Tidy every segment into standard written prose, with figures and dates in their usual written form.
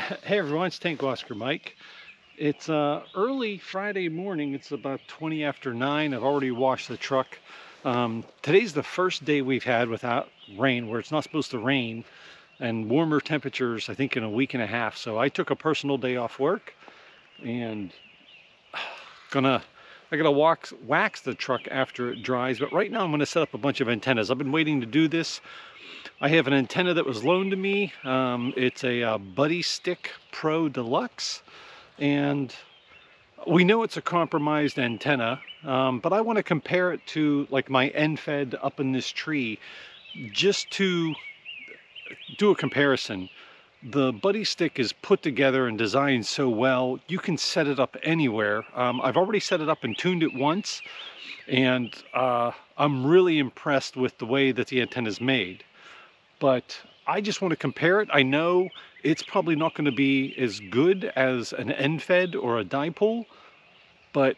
Hey everyone, it's Tank Oscar Mike. It's early Friday morning. It's about 20 after 9. I've already washed the truck. Today's the first day we've had without rain, where it's not supposed to rain, and warmer temperatures, I think, in a week and a half. So I took a personal day off work and I gotta wax the truck after it dries. But right now I'm gonna set up a bunch of antennas. I've been waiting to do this. I have an antenna that was loaned to me. It's a BuddiStick Pro Deluxe, and we know it's a compromised antenna, but I want to compare it to like my end fed up in this tree, just to do a comparison. The BuddiStick is put together and designed so well, you can set it up anywhere. I've already set it up and tuned it once, and I'm really impressed with the way that the antenna is made. But I just want to compare it. I know it's probably not going to be as good as an end fed or a dipole, but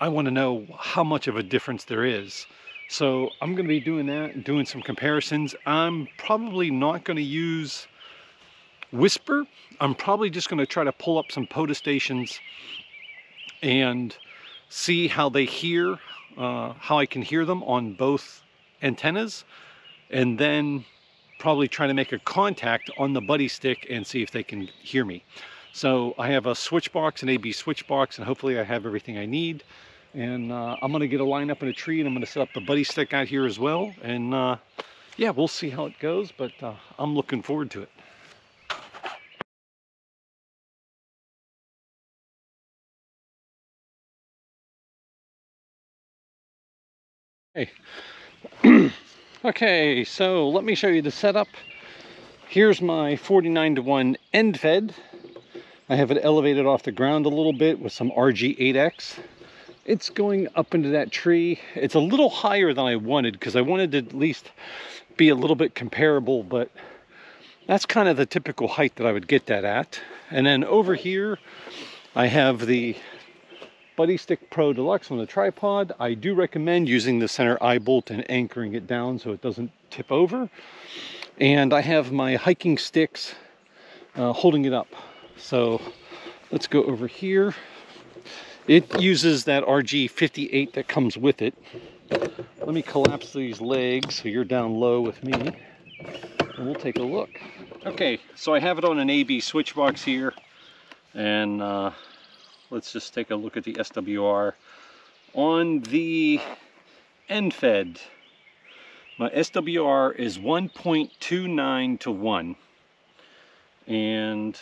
I want to know how much of a difference there is. So I'm going to be doing that and doing some comparisons. I'm probably not going to use Whisper. I'm probably just going to try to pull up some POTA stations and see how they hear, how I can hear them on both antennas, and then probably try to make a contact on the BuddiStick and see if they can hear me. So I have a switch box, an AB switch box, and hopefully I have everything I need. And I'm gonna get a line up in a tree, and I'm gonna set up the BuddiStick out here as well. And yeah, we'll see how it goes, but I'm looking forward to it. Hey. Okay, so let me show you the setup. Here's my 49:1 end fed. I have it elevated off the ground a little bit with some RG8X. It's going up into that tree. It's a little higher than I wanted because I wanted to at least be a little bit comparable, but that's kind of the typical height that I would get that at. And then over here, I have the BuddiStick Pro Deluxe on the tripod. I do recommend using the center eye bolt and anchoring it down so it doesn't tip over. And I have my hiking sticks holding it up. So let's go over here. It uses that RG58 that comes with it. Let me collapse these legs so you're down low with me, and we'll take a look. Okay, so I have it on an AB switch box here, and let's just take a look at the SWR. On the end fed, my SWR is 1.29 to 1. And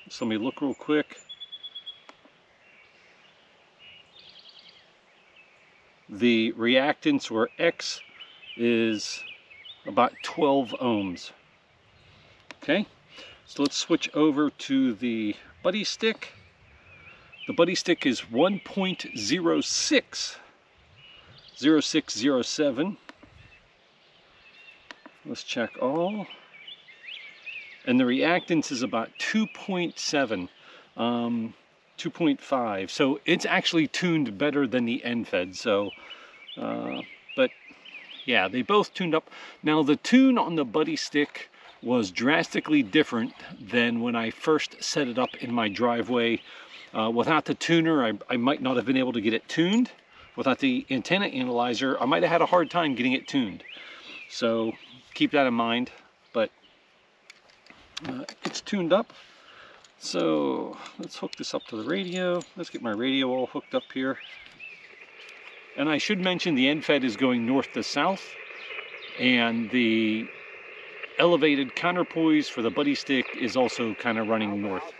so let me look real quick. The reactance, or X, is about 12 ohms. Okay, so let's switch over to the BuddiStick. The BuddiStick is 1.06, 0607. Let's check all. And the reactance is about 2.7, 2.5. So it's actually tuned better than the end fed. So, but yeah, they both tuned up. Now the tune on the BuddiStick was drastically different than when I first set it up in my driveway. Without the tuner, I might not have been able to get it tuned. Without the antenna analyzer, I might have had a hard time getting it tuned. So keep that in mind, but it's tuned up. So let's hook this up to the radio. Let's get my radio all hooked up here. And I should mention the end fed is going north to south, and the elevated counterpoise for the BuddiStick is also kind of running north.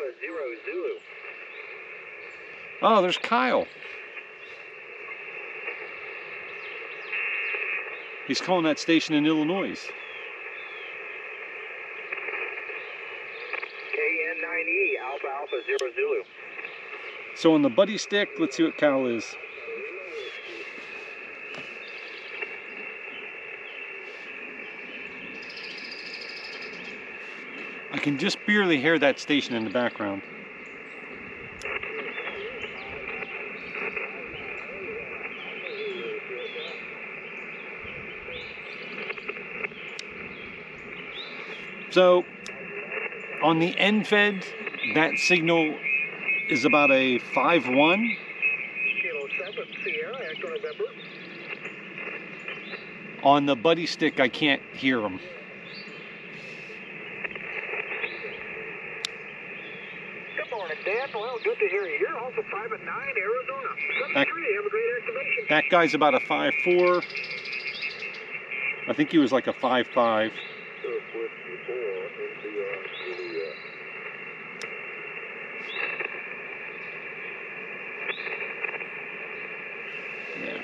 Oh, there's Kyle. He's calling that station in Illinois. KN9E, Alpha Alpha 0 Zulu. So on the BuddiStick, let's see what Kyle is. I can just barely hear that station in the background. So On the end-fed, that signal is about a 5-1. Kilo 7, Sierra, Echo November. On the BuddiStick, I can't hear them. Good morning, Dan. Well, good to hear you. You're also 5 at 9, Arizona. 73, have a great activation. That guy's about a 5-4. I think he was like a 5-5. Yeah.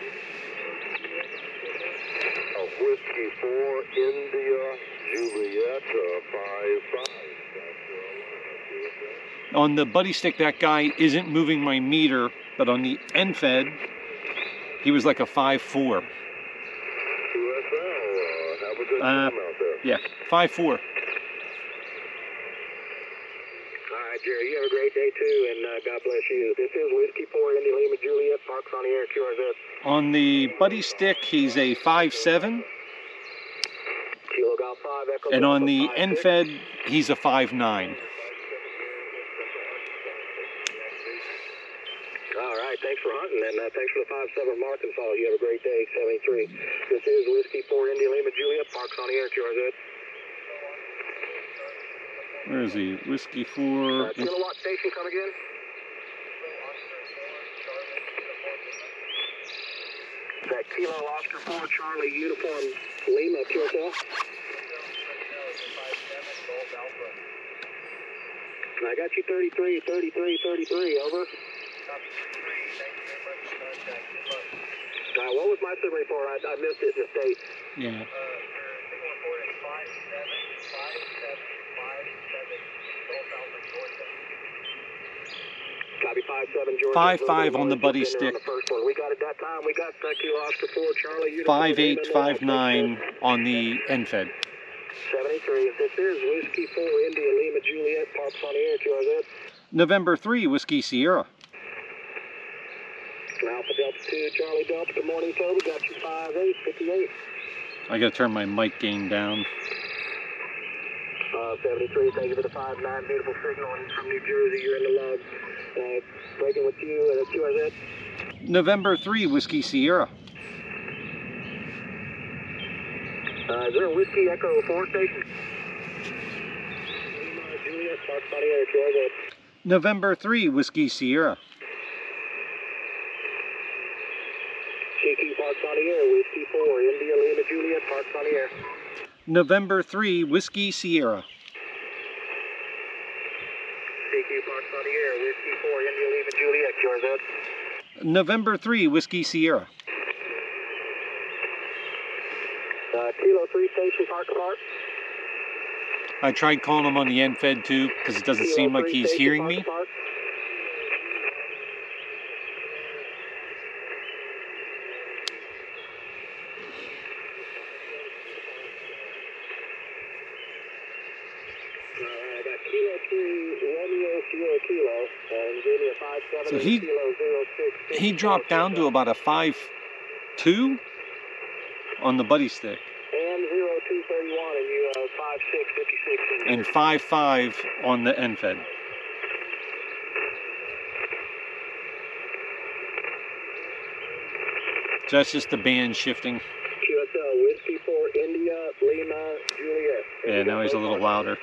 Whiskey 4, India, Juliet, 5-5. On the BuddiStick, that guy isn't moving my meter, but on the end-fed, he was like a 5-4. QSL, have a good time out there. Yeah, 5-4. All right, Jerry, you have a great day too, and God bless you. This is Whiskey 4, India Lima, Juliet, Parks on the air, QRZ. On the BuddiStick, he's a 5-7. Kilo Golf 5, Echo And on Delta, the 5-6. end-fed, he's a 5-9. All right, thanks for hunting, and thanks for the 5-7 from Arkansas. You have a great day, 73. This is Whiskey 4, India Lima, Juliet, Parks on the air, QRZ. Where is he? Whiskey 4. Kilowatt station, come again? That Kilo Oscar 4, Charlie, Uniform, Lima, QSL. I got you 33, 33, 33, over. What was my signal report? I missed it in the States. Yeah. Copy 5-7, Georgia. 5-5 on the BuddiStick. We got it that time. We got Kilo Oscar 4, Charlie. 5-8, 5-9 on the end-fed. 73. This is Whiskey 4, India Lima, Juliet, Parks on the air, QRZ. November 3, Whiskey Sierra. Alpha Delta 2, Charlie Delta. Good morning, sir. We got you 5-8, 58. I gotta turn my mic gain down. 73, thank you for the 5-9. Beautiful signal from New Jersey. You're in the log. Breaking with you at QRZ. November 3, Whiskey Sierra. Is there a Whiskey Echo 4 station? Juliet, Parks on the air, QRZ. November 3, Whiskey Sierra. CQ Parks on the air, Whiskey 4, India Lima, Juliet, Parks on the air. November 3, Whiskey Sierra. CQ Parks on the air, Whiskey 4, India Lima, Juliet, QRZ. November 3, Whiskey Sierra. Kilo 3 station, Park Park. I tried calling him on the end-fed too, because it doesn't seem like he's hearing me. Park. I got Kilo 3, Romeo, Sierra Kilo, and gave me a 5-7, So Kilo 06. he dropped down to about a 5-2 on the BuddiStick. And 0231, and you 5-6, 56. And 5-5 on the end-fed. So that's just the band shifting. QSL, Whiskey 4, India, Lima, Juliet. Yeah, now he's a little louder.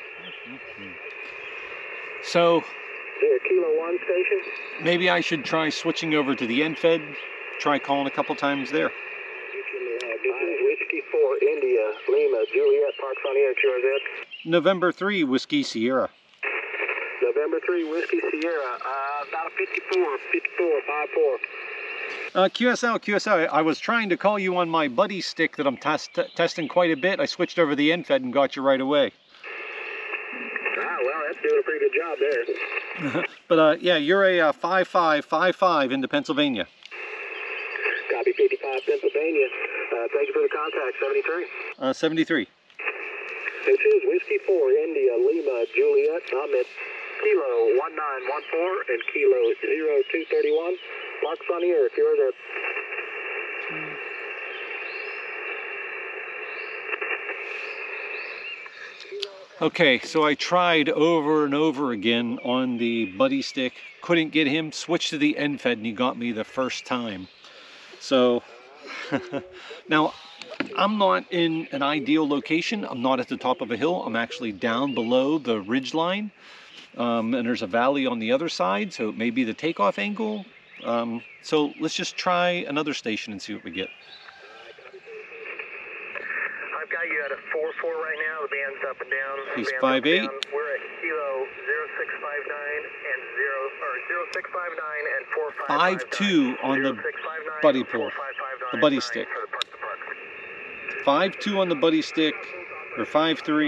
So There, Kilo 1 station. maybe I should try switching over to the end-fed. Try calling a couple times there. Whiskey 4, India, Lima, Juliet, Parks on the air, QRZ. November 3, Whiskey Sierra. November 3, Whiskey Sierra, about a 54, 54, 5-4. QSL, I was trying to call you on my BuddiStick that I'm testing quite a bit. I switched over the end-fed and got you right away. Well, that's doing a pretty good job there. But yeah, you're a 5-5, 5-5 into Pennsylvania. Copy 55, Pennsylvania. Thank you for the contact, 73. 73. This is Whiskey 4, India, Lima, Juliet. I'm at Kilo 1914 and Kilo 0231. Parks on the air, QRZ. Okay, so I tried over and over again on the BuddiStick, couldn't get him, switched to the end fed and he got me the first time. So now I'm not in an ideal location. I'm not at the top of a hill. I'm actually down below the ridge line. And there's a valley on the other side, so it may be the takeoff angle. So let's just try another station and see what we get. I've got you at a 4-4 right now. The band's up and down. He's Band's up and 5'8". down. We're at kilo 0659 and 0659 and 4559. 5'2" on the buddy pull, the BuddiStick. 5'2" on the BuddiStick, or 5'3". Do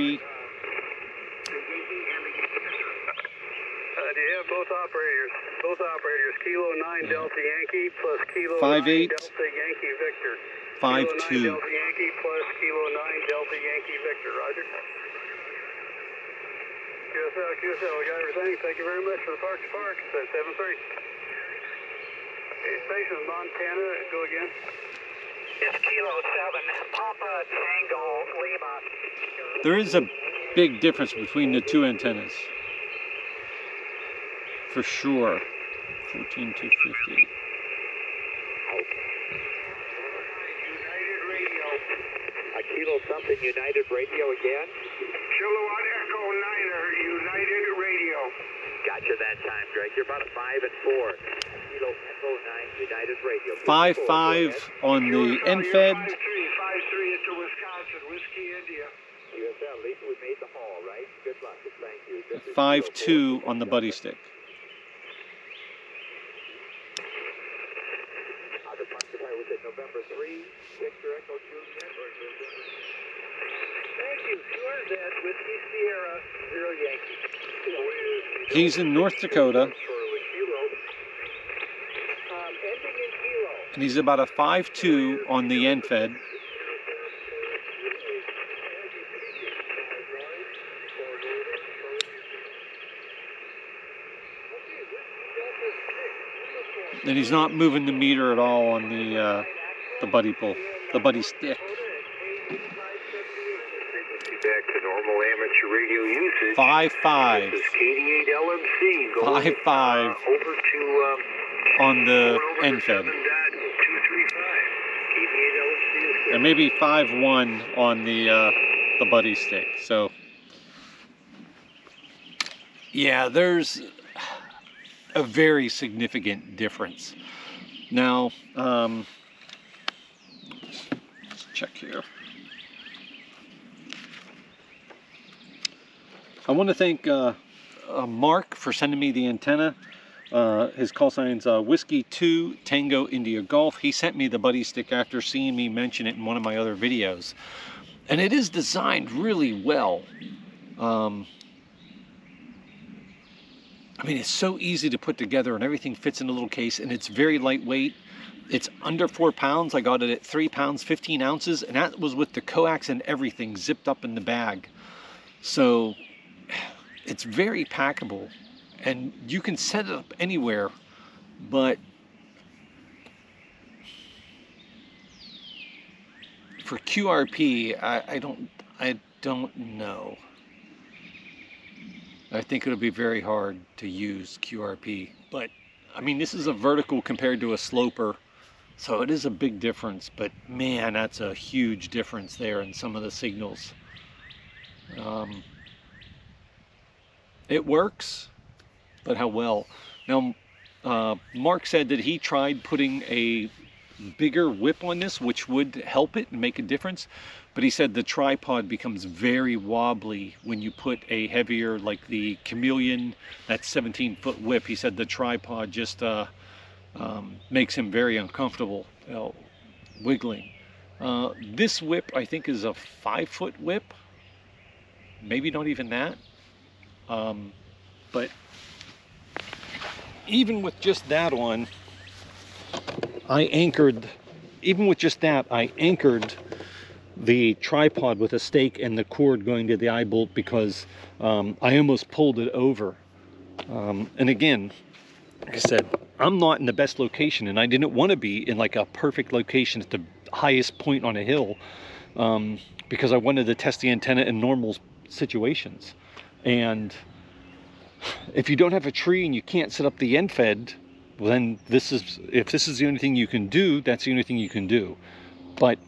you have both operators? Both operators. Kilo 9 Delta Yankee plus Kilo 9 5'8", Delta Yankee Victor. 5'2". Kilo 9 Delta Yankee plus Kilo 9 Delta Yankee Victor. Roger. QSL, we got everything. Thank you very much for the park to park. It's at 7:30. Station Montana. Go again. It's Kilo 7 Papa Tango Lima. There is a big difference between the two antennas, for sure. 14250. United Radio. A Kilo something United Radio again. Kilowatt Echo Niner United Radio. Gotcha that time, Greg. You're about a 5 and 4. Kilo Echo 9 United Radio. 5'5" on the end fed. 5-3 into Wisconsin, Whiskey India. USL, at least we made the haul, right? Good luck. Thank you. 5'2" on the BuddiStick. The park was at November 3, Victor Echo Juliet. Thank you. Sure, that Whiskey Sierra 0 Yankee. He's in North Dakota, and he's about a 5'2" on the end fed. And he's not moving the meter at all on the buddy pull, the BuddiStick. Back to normal amateur radio usage. 5'5". This is KD8 LMC going 5'5" over to on the end fed. 7.235. KD8 LMC is good. And maybe 5'1" on the BuddiStick. So yeah, there's a very significant difference. Now, let's check here. I want to thank Mark for sending me the antenna. His call sign's Whiskey 2 Tango India Golf. He sent me the BuddiStick after seeing me mention it in one of my other videos. And it is designed really well. I mean, it's so easy to put together and everything fits in a little case, and it's very lightweight. It's under 4 pounds. I got it at 3 pounds, 15 ounces, and that was with the coax and everything zipped up in the bag. So it's very packable, and you can set it up anywhere, but for QRP, I don't know. I think it'll be very hard to use QRP, but I mean, this is a vertical compared to a sloper, so it is a big difference, but man, that's a huge difference there in some of the signals. It works, but how well? Now, Mark said that he tried putting a bigger whip on this, which would help it and make a difference, but he said the tripod becomes very wobbly when you put a heavier, like the Chameleon, that 17-foot whip. He said the tripod just makes him very uncomfortable wiggling. This whip, I think, is a 5-foot whip, maybe not even that. But even with just that on, I anchored the tripod with a stake and the cord going to the eye bolt because I almost pulled it over. And again, like I said, I'm not in the best location, and I didn't want to be in like a perfect location at the highest point on a hill because I wanted to test the antenna in normal situations. And if you don't have a tree and you can't set up the end fed, well, then if this is the only thing you can do, that's the only thing you can do. But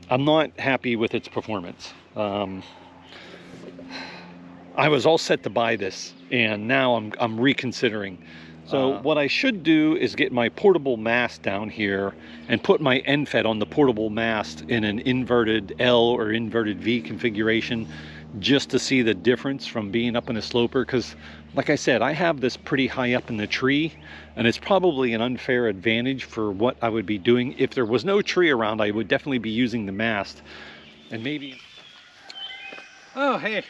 I'm not happy with its performance. I was all set to buy this, and now I'm reconsidering. So what I should do is get my portable mast down here and put my end fed on the portable mast in an inverted L or inverted V configuration, just to see the difference from being up in a sloper. Because like I said, I have this pretty high up in the tree, and it's probably an unfair advantage for what I would be doing. If there was no tree around, I would definitely be using the mast. And maybe, oh hey,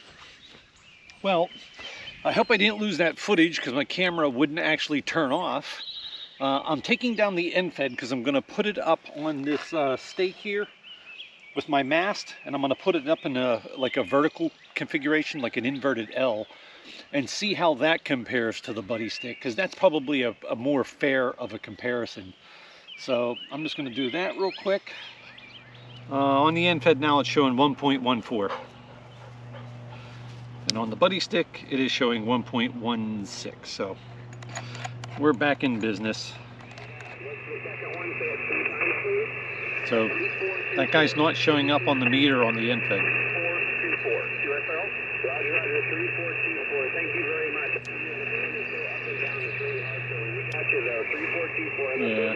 well, I hope I didn't lose that footage because my camera wouldn't actually turn off. I'm taking down the end fed because I'm going to put it up on this stake here with my mast, and I'm going to put it up in like a vertical configuration, like an inverted L, and see how that compares to the BuddiStick, because that's probably a more fair of a comparison. So I'm just going to do that real quick. On the end fed now it's showing 1.14. And on the BuddiStick, it is showing 1.16. So we're back in business. So that guy's not showing up on the meter on the end fed. 424. QSL? Roger, Roger, 3424. Thank you very much. We got you there, 3424. Yeah.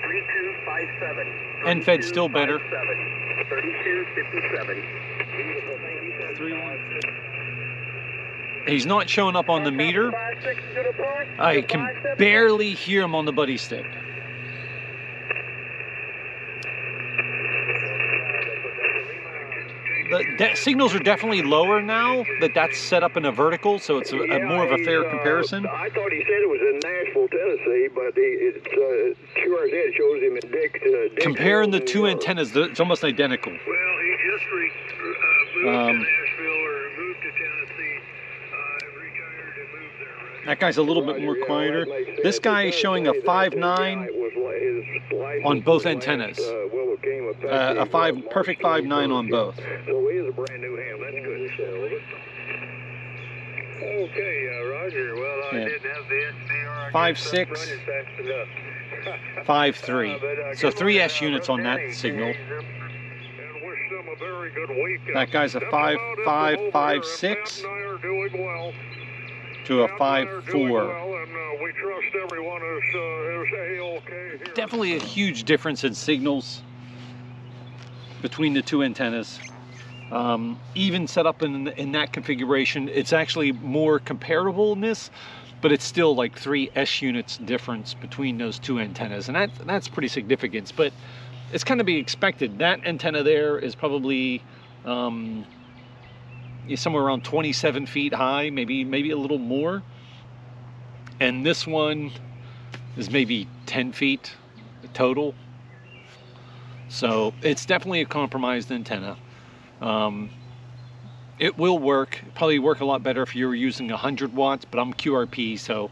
3257. End fed's still better. 3257. Beautiful, thank you. 3-1. He's not showing up on the meter. I can barely hear him on the BuddiStick. The signals are definitely lower now that's set up in a vertical, so it's more of a fair comparison. I thought he said it was in Nashville, Tennessee, but QRZ shows him in Dix. Comparing the two antennas, it's almost identical. Well, he just moved to Nashville or moved to Tennessee, retired and moved there. Right? That guy's a little bit more quieter. This guy is showing a 5.9 on both antennas. A perfect 5.9 on both. So he is a brand new ham. That's good. Okay, Roger. Well, I didn't have the SDR. 5.6, 5.3. So 3 S units on that signal. That guy's a 5.5, 5.6 to a 5.4. Definitely a huge difference in signals between the two antennas. Even set up in that configuration, it's actually more comparable in this, but it's still like 3 S units difference between those two antennas, and that's pretty significant. But it's kind of be expected. That antenna there is probably somewhere around 27 feet high, maybe a little more, and this one is maybe 10 feet total. So it's definitely a compromised antenna. It will work, probably work a lot better if you're using 100 watts, but I'm QRP, so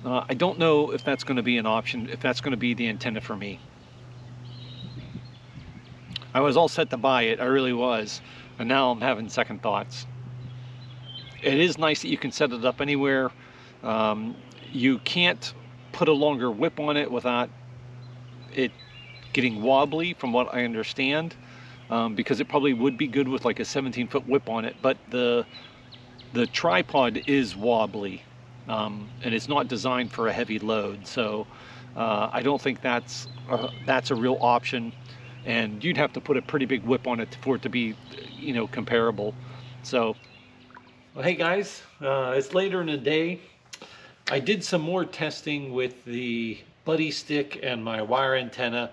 I don't know if that's going to be an option, if that's going to be the antenna for me. I was all set to buy it, I really was, and now I'm having second thoughts. It is nice that you can set it up anywhere. You can't put a longer whip on it without it getting wobbly, from what I understand, because it probably would be good with like a 17-foot whip on it, but the tripod is wobbly, and it's not designed for a heavy load, so I don't think that's a real option, and you'd have to put a pretty big whip on it for it to be, you know, comparable. So, well, hey guys, it's later in the day. I did some more testing with the BuddiStick and my wire antenna,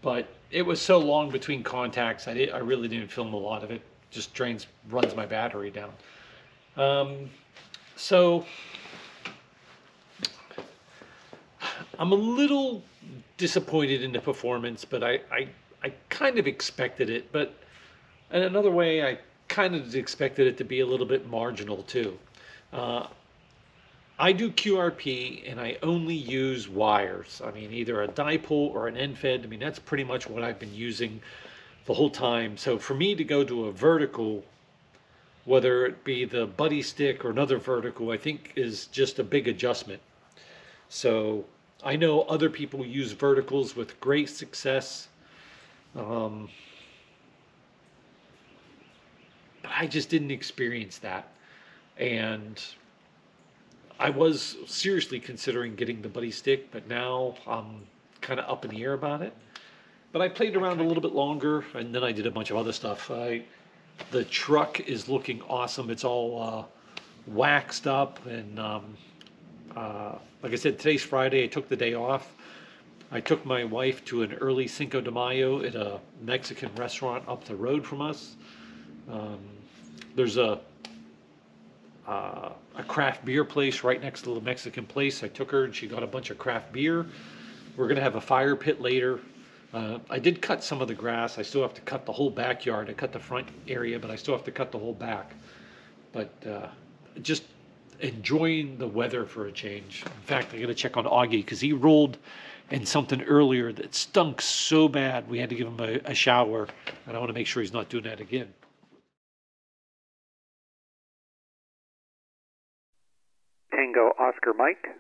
but it was so long between contacts, I really didn't film a lot of it. Just runs my battery down. So I'm a little disappointed in the performance, but I kind of expected it. But in another way, I kind of expected it to be a little bit marginal too. I do QRP and I only use wires. I mean, either a dipole or an end fed. I mean, that's pretty much what I've been using the whole time. So for me to go to a vertical, whether it be the BuddiStick or another vertical, I think is just a big adjustment. So I know other people use verticals with great success, um, but I just didn't experience that. And I was seriously considering getting the BuddiStick, but now I'm kind of up in the air about it. But I played around a little bit longer, and then I did a bunch of other stuff. The truck is looking awesome. It's all waxed up, and like I said, today's Friday. I took the day off. I took my wife to an early Cinco de Mayo at a Mexican restaurant up the road from us. Um, there's a craft beer place right next to the Mexican place. I took her and she got a bunch of craft beer. We're gonna have a fire pit later. I did cut some of the grass. I still have to cut the whole backyard. I cut the front area, but I still have to cut the whole back. But just enjoying the weather for a change. In fact, I got to check on Augie because he rolled in something earlier that stunk so bad we had to give him a shower, and I want to make sure he's not doing that again. Tango Oscar Mike.